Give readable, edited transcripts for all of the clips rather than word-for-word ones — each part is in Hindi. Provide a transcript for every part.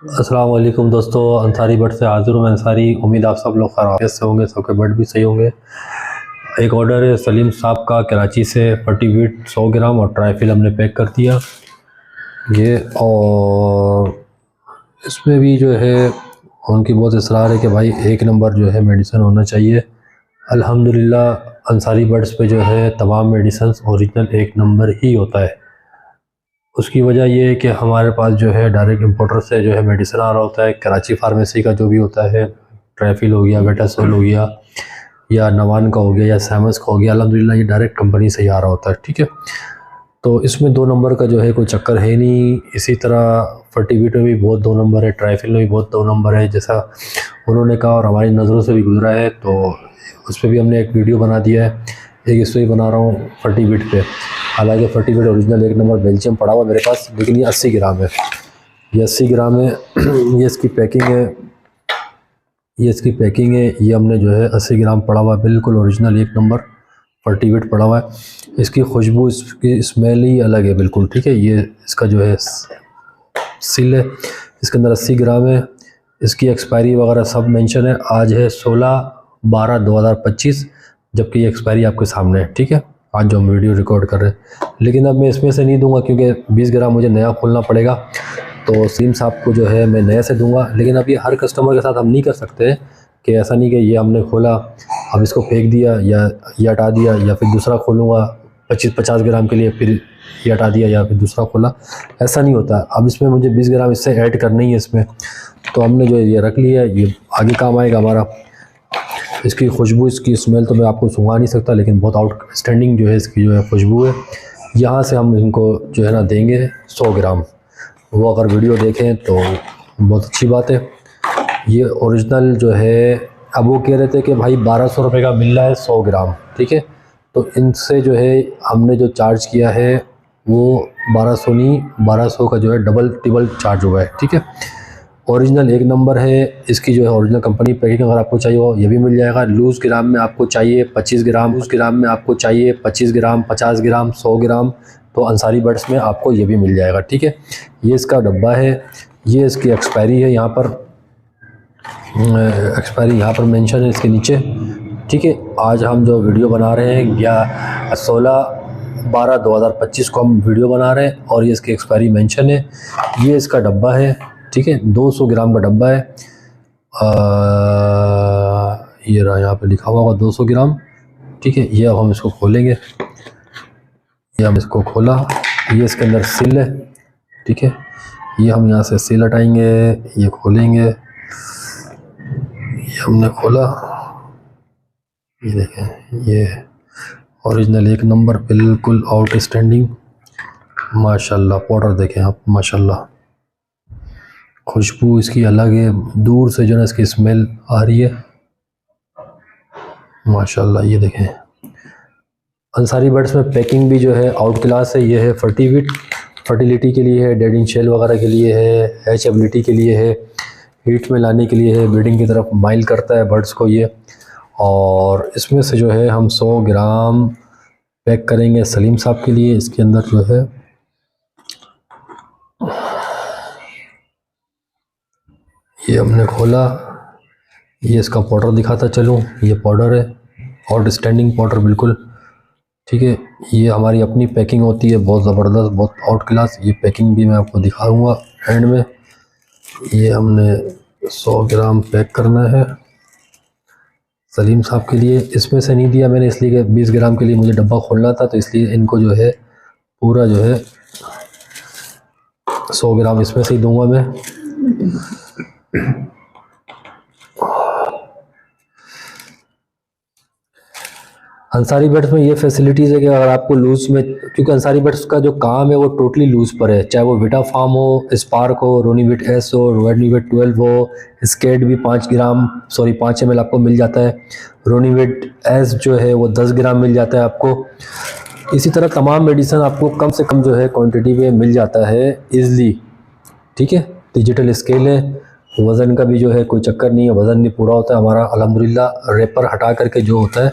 अस्सलाम वालेकुम दोस्तों, अंसारी बट से हाज़िर हूँ मैं अंसारी। उम्मीद आप सब लोग खैरियत से होंगे, सबके बट भी सही होंगे। एक ऑर्डर है सलीम साहब का कराची से, 40 वीट 100 ग्राम और ट्राइफिल हमने पैक कर दिया ये। और इसमें भी जो है उनकी बहुत इसरार है कि भाई एक नंबर जो है मेडिसिन होना चाहिए। अल्हम्दुलिल्लाह अंसारी बर्ड्स पे जो है तमाम मेडिसिन ओरिजिनल एक नंबर ही होता है। उसकी वजह ये है कि हमारे पास जो है डायरेक्ट इंपोर्टर से जो है मेडिसिन आ रहा होता है। कराची फार्मेसी का जो भी होता है, ट्रैफिल हो गया, बेटासोल हो गया, या नवान का हो गया, या सैमस का हो गया, अल्हम्दुलिल्लाह ये डायरेक्ट कंपनी से ही आ रहा होता है। ठीक है, तो इसमें 2 नंबर का जो है कोई चक्कर है नहीं। इसी तरह फर्टिविट में भी बहुत 2 नंबर है, ट्राइफिल में भी बहुत 2 नंबर है, जैसा उन्होंने कहा और हमारी नज़रों से भी गुजरा है। तो उस पर भी हमने एक वीडियो बना दिया है, एक इस पर भी बना रहा हूँ फर्टिविट पे। हालांकि फर्टिविट ओरिजिनल एक नंबर बेल्जियम पड़ा हुआ मेरे पास, लेकिन ये 80 ग्राम है। ये 80 ग्राम है। ये इसकी पैकिंग है, ये इसकी पैकिंग है। ये हमने जो है 80 ग्राम पड़ा हुआ, बिल्कुल ओरिजिनल एक नंबर फर्टिविट पड़ा हुआ है। इसकी खुशबू, इसकी स्मेल ही अलग है बिल्कुल। ठीक है, ये इसका जो है सील है, इसके अंदर 80 ग्राम है। इसकी एक्सपायरी वगैरह सब मेंशन है। आज है 16/12/2025, जबकि ये एक्सपायरी आपके सामने है। ठीक है, आज जो हम वीडियो रिकॉर्ड कर रहे हैं, लेकिन अब मैं इसमें से नहीं दूंगा क्योंकि 20 ग्राम मुझे नया खोलना पड़ेगा। तो सलीम साहब को जो है मैं नए से दूंगा। लेकिन अब ये हर कस्टमर के साथ हम नहीं कर सकते कि ऐसा नहीं कि ये हमने खोला अब इसको फेंक दिया या ये हटा दिया, या फिर दूसरा खोलूँगा 25-50 ग्राम के लिए, फिर ये हटा दिया या फिर दूसरा खोला। ऐसा नहीं होता। अब इसमें मुझे 20 ग्राम इससे ऐड करना ही है इसमें, तो हमने जो ये रख लिया है, ये आगे काम आएगा हमारा। इसकी खुशबू, इसकी स्मेल तो मैं आपको सुंघा नहीं सकता, लेकिन बहुत आउटस्टैंडिंग जो है इसकी जो है खुशबू है। यहाँ से हम इनको जो है ना देंगे 100 ग्राम। वो अगर वीडियो देखें तो बहुत अच्छी बात है। ये ओरिजिनल जो है, अब वो कह रहे थे कि भाई 1200 रुपये का मिल रहा है 100 ग्राम। ठीक है, तो इनसे जो है हमने जो चार्ज किया है वो 1200 नहीं, 1200 का जो है डबल ट्रिपल चार्ज हुआ है। ठीक है, ओरिजिनल एक नंबर है। इसकी जो है ओरिजिनल कंपनी पैकिंग अगर आपको चाहिए हो ये भी मिल जाएगा। लूज़ ग्राम में आपको चाहिए 25 ग्राम, उस ग्राम में आपको चाहिए 25 ग्राम, 50 ग्राम, 100 ग्राम, तो अंसारी बर्ड्स में आपको ये भी मिल जाएगा। ठीक है, ये इसका डब्बा है, ये इसकी एक्सपायरी है, यहाँ पर एक्सपायरी यहाँ पर मेंशन है इसके नीचे। ठीक है, आज हम जो वीडियो बना रहे हैं या 16/12/2025 को हम वीडियो बना रहे हैं, और ये इसकी एक्सपायरी मेंशन है। ये इसका डब्बा है। ठीक है, 200 ग्राम का डब्बा है। ये रहा, यहाँ पे लिखा हुआ होगा 200 ग्राम। ठीक है, ये अब हम इसको खोलेंगे। ये हम इसको खोला, ये इसके अंदर सील है। ठीक है, ये हम यहाँ से सील हटाएंगे, ये खोलेंगे। ये हमने खोला, ये देखें, ये ओरिजिनल एक नंबर बिल्कुल आउटस्टैंडिंग माशाल्लाह। पाउडर देखें आप, माशाल्लाह खुशबू इसकी अलग है, दूर से जो है इसकी स्मेल आ रही है माशाल्लाह। ये देखें, अंसारी बर्ड्स में पैकिंग भी जो है आउट क्लास है। ये है फर्टिविट, फर्टिलिटी के लिए है, डेड इन शेल वगैरह के लिए है, हैचेबिलिटी के लिए है, हीट में लाने के लिए है, ब्रीडिंग की तरफ माइल करता है बर्ड्स को ये। और इसमें से जो है हम 100 ग्राम पैक करेंगे सलीम साहब के लिए। इसके अंदर जो है ये हमने खोला, ये इसका पाउडर दिखाता चलूँ, ये पाउडर है, आउटस्टैंडिंग पाउडर बिल्कुल। ठीक है, ये हमारी अपनी पैकिंग होती है, बहुत ज़बरदस्त, बहुत आउट क्लास। ये पैकिंग भी मैं आपको दिखाऊंगा एंड में। ये हमने 100 ग्राम पैक करना है सलीम साहब के लिए। इसमें से नहीं दिया मैंने इसलिए कि 20 ग्राम के लिए मुझे डब्बा खोलना था, तो इसलिए इनको जो है पूरा जो है 100 ग्राम इसमें से ही दूंगा मैं। अंसारी बर्ड्स में ये फैसिलिटीज़ है कि अगर आपको लूज़ में, क्योंकि अंसारी बर्ड्स का जो काम है वो टोटली लूज़ पर है, चाहे वो विटा फार्म हो, स्पार्क हो, रोनीविट एस हो, रोनीविट 12 हो, स्केट भी 5 ml आपको मिल जाता है। रोनीविट एस जो है वो 10 ग्राम मिल जाता है आपको। इसी तरह तमाम मेडिसिन आपको कम से कम जो है क्वांटिटी में मिल जाता है ईज़िली। ठीक है, डिजिटल स्केल है, वज़न का भी जो है कोई चक्कर नहीं है, वज़न भी पूरा होता है हमारा अल्हम्दुलिल्लाह। रेपर हटा करके जो होता है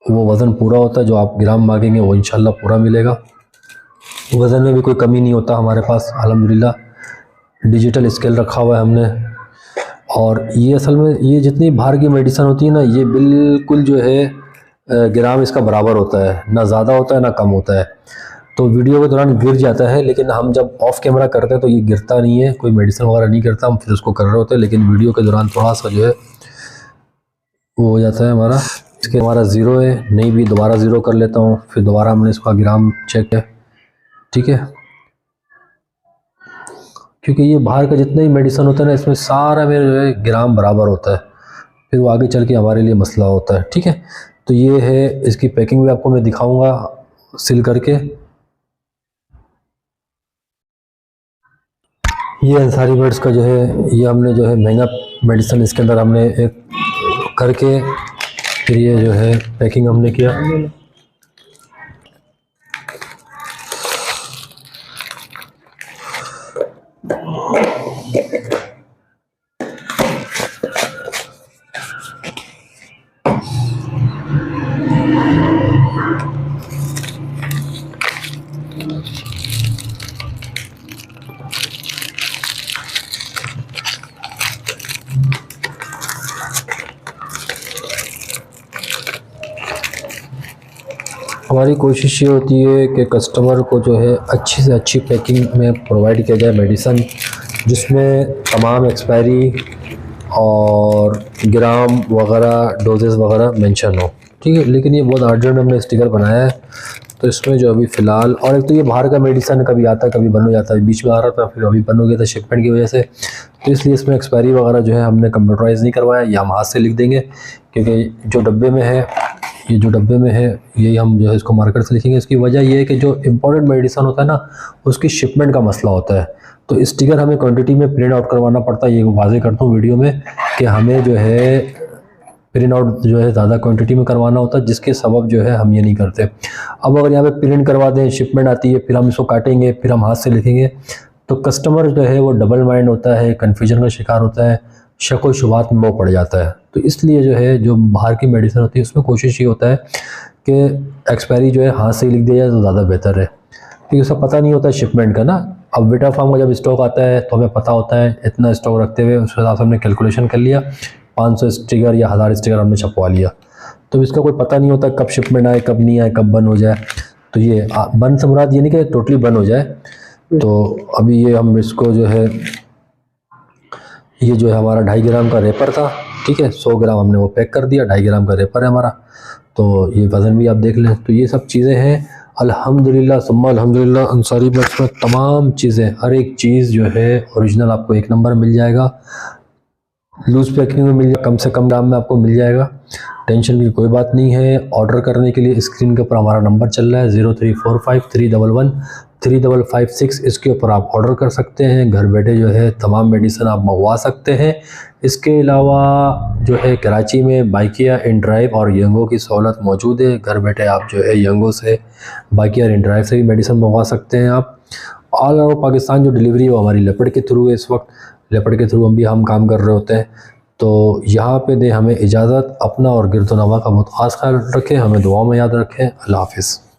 वो वज़न पूरा होता है, जो आप ग्राम मांगेंगे वो इंशाल्लाह पूरा मिलेगा। वज़न में भी कोई कमी नहीं होता हमारे पास अल्हम्दुलिल्लाह। डिजिटल स्केल रखा हुआ है हमने। और ये असल में ये जितनी बाहर की मेडिसिन होती है ना, ये बिल्कुल जो है ग्राम इसका बराबर होता है, ना ज़्यादा होता है ना कम होता है। तो वीडियो के दौरान गिर जाता है, लेकिन हम जब ऑफ कैमरा करते हैं तो ये गिरता नहीं है, कोई मेडिसिन वगैरह नहीं करता, हम फिर उसको कर रहे होते हैं। लेकिन वीडियो के दौरान थोड़ा सा जो है वो हो जाता है हमारा। इसके हमारा ज़ीरो है, नहीं भी दोबारा ज़ीरो कर लेता हूँ, फिर दोबारा हमने इसका ग्राम चेक किया, ठीक है। क्योंकि ये बाहर का जितना ही मेडिसिन होता है ना, इसमें सारा में जो है ग्राम बराबर होता है, फिर वो आगे चल के हमारे लिए मसला होता है, ठीक है। तो ये है, इसकी पैकिंग भी आपको मैं दिखाऊंगा सील करके। ये अंसारी बर्ड्स का जो है, ये हमने जो है महंगा मेडिसिन इसके अंदर हमने एक करके फिर ये जो है पैकिंग हमने किया। हमारी कोशिश ये होती है कि कस्टमर को जो है अच्छी से अच्छी पैकिंग में प्रोवाइड किया जाए मेडिसन, जिसमें तमाम एक्सपायरी और ग्राम वगैरह डोजेस वगैरह मेंशन हो, ठीक है। लेकिन ये बहुत अर्जेंट हमने स्टिकर बनाया है, तो इसमें जो अभी फ़िलहाल, और एक तो ये बाहर का मेडिसन कभी आता है कभी बंद हो जाता है, बीच में आ रहा था फिर अभी बंद हो गया था शिपमेंट की वजह से, तो इसलिए इसमें एक्सपायरी वगैरह जो है हमने कंप्यूटराइज़ नहीं करवाया, या हम हाथ से लिख देंगे। क्योंकि जो डब्बे में है, ये जो डब्बे में है यही हम जो है इसको मार्कर से लिखेंगे। इसकी वजह ये है कि जो इम्पोर्टेंट मेडिसिन होता है ना, उसकी शिपमेंट का मसला होता है, तो स्टिकर हमें क्वांटिटी में प्रिंट आउट करवाना पड़ता है। ये वाज़ेह करता हूँ वीडियो में कि हमें जो है प्रिंट आउट जो है ज़्यादा क्वांटिटी में करवाना होता है, जिसके सबब जो है हम ये नहीं करते। अब अगर यहाँ पे प्रिंट करवा दें, शिपमेंट आती है, फिर हम इसको काटेंगे, फिर हम हाथ से लिखेंगे, तो कस्टमर जो है वो डबल माइंड होता है, कन्फ्यूजन का शिकार होता है, शक व शुबात में वो पड़ जाता है। तो इसलिए जो है जो बाहर की मेडिसिन होती है उसमें कोशिश ये होता है कि एक्सपायरी जो है हाथ से ही लिख दिया जाए तो ज़्यादा बेहतर है, क्योंकि उसका पता नहीं होता है शिपमेंट का ना। अब विटा फार्म का जब स्टॉक आता है तो हमें पता होता है इतना स्टॉक रखते हुए, उस हिसाब से हमने कैलकुलेशन कर लिया, 500 स्टिकर या 1000 स्टिकर हमने छपवा लिया। तो इसका कोई पता नहीं होता कब शिपमेंट आए, कब नहीं आए, कब बंद हो जाए। तो ये बंद से मुराद ये नहीं कि टोटली बंद हो जाए। तो अभी ये हम इसको जो है, ये जो है हमारा 2.5 ग्राम का रेपर था, ठीक है, 100 ग्राम हमने वो पैक कर दिया, 2.5 ग्राम का रेपर है हमारा। तो ये वज़न भी आप देख लें। तो ये सब चीज़ें हैं, अल्हम्दुलिल्लाह सुम्मा अल्हम्दुलिल्लाह, अंसारी बर्ड्स में तमाम चीज़ें, हर एक चीज़ जो है ओरिजिनल आपको एक नंबर मिल जाएगा, लूज़ पैकिंग में मिल जाएगा, कम से कम दाम में आपको मिल जाएगा, टेंशन की कोई बात नहीं है। ऑर्डर करने के लिए स्क्रीन के ऊपर हमारा नंबर चल रहा है 0345311356, इसके ऊपर आप ऑर्डर कर सकते हैं, घर बैठे जो है तमाम मेडिसिन आप मंगवा सकते हैं। इसके अलावा जो है कराची में बाइकिया, इनड्राइव और यंगो की सहूलत मौजूद है, घर बैठे आप जो है यंगो से, बाइकिया और इनड्राइव से भी मेडिसिन मंगवा सकते हैं आप। ऑल ओवर पाकिस्तान जो डिलीवरी है वो हमारी लेपर्ड के थ्रू है, इस वक्त लेपर्ड के थ्रू हम काम कर रहे होते हैं। तो यहाँ पे दे हमें इजाज़त, अपना और गिरदोनवा का बहुत ख़ास ख्याल रखें, हमें दुआ में याद रखें। अल्लाह हाफ़िज़।